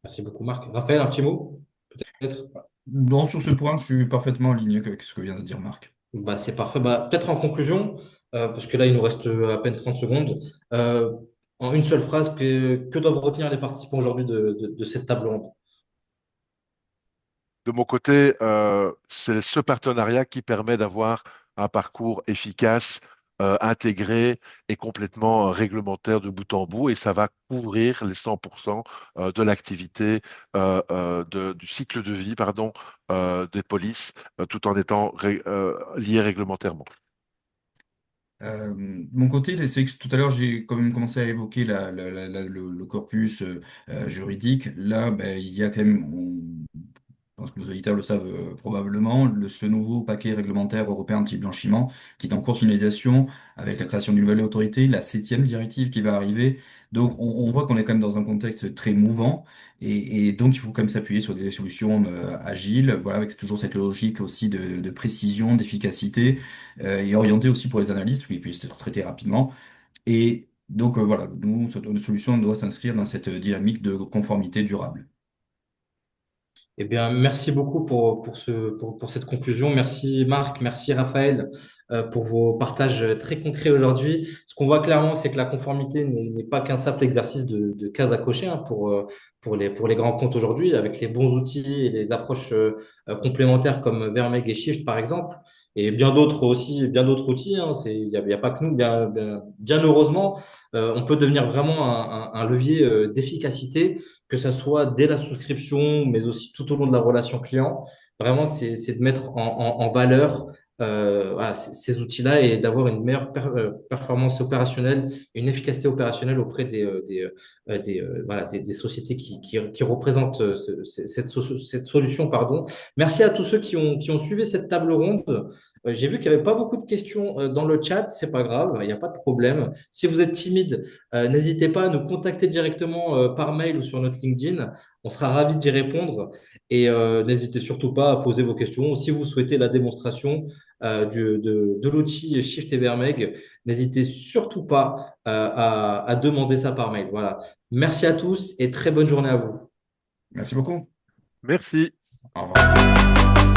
Merci beaucoup, Marc. Raphaël, un petit mot, peut-être? Non, sur ce point, je suis parfaitement aligné avec ce que vient de dire Marc. Bah, c'est parfait. Bah, peut-être en conclusion, parce que là, il nous reste à peine 30 secondes. euh, En une seule phrase, que doivent retenir les participants aujourd'hui de cette table ronde? De mon côté, c'est ce partenariat qui permet d'avoir un parcours efficace, intégré et complètement réglementaire de bout en bout. Et ça va couvrir les 100% de l'activité, du cycle de vie, pardon, des polices, tout en étant lié réglementairement. De mon côté, c'est que tout à l'heure, j'ai quand même commencé à évoquer le corpus juridique. Là, ben, il y a quand même, je pense que nos auditeurs le savent probablement, ce nouveau paquet réglementaire européen anti-blanchiment qui est en cours de finalisation avec la création d'une nouvelle autorité, la septième directive qui va arriver. Donc, on voit qu'on est quand même dans un contexte très mouvant et donc il faut quand même s'appuyer sur des solutions agiles, voilà, avec toujours cette logique aussi de précision, d'efficacité et orientée aussi pour les analystes, pour qu'ils puissent être traités rapidement. Et donc, voilà, nous, notre solution doit s'inscrire dans cette dynamique de conformité durable. Eh bien, merci beaucoup pour cette conclusion. Merci Marc, merci Raphaël pour vos partages très concrets aujourd'hui. Ce qu'on voit clairement, c'est que la conformité n'est pas qu'un simple exercice de cases à cocher hein, pour les grands comptes aujourd'hui, avec les bons outils et les approches complémentaires comme Vermeeg et Shift par exemple, et bien d'autres aussi, bien d'autres outils. Hein. Il y a pas que nous, bien heureusement, on peut devenir vraiment un levier d'efficacité que ça soit dès la souscription, mais aussi tout au long de la relation client. Vraiment, c'est de mettre en valeur voilà, ces outils-là et d'avoir une meilleure performance opérationnelle, une efficacité opérationnelle auprès voilà, des sociétés qui représentent cette solution. Pardon. Merci à tous ceux qui ont suivi cette table ronde. J'ai vu qu'il n'y avait pas beaucoup de questions dans le chat, c'est pas grave, il n'y a pas de problème. Si vous êtes timide, n'hésitez pas à nous contacter directement par mail ou sur notre LinkedIn. On sera ravis d'y répondre. Et n'hésitez surtout pas à poser vos questions. Si vous souhaitez la démonstration de l'outil Shift et Vermeeg, n'hésitez surtout pas à demander ça par mail. Voilà. Merci à tous et très bonne journée à vous. Merci beaucoup. Merci. Au revoir.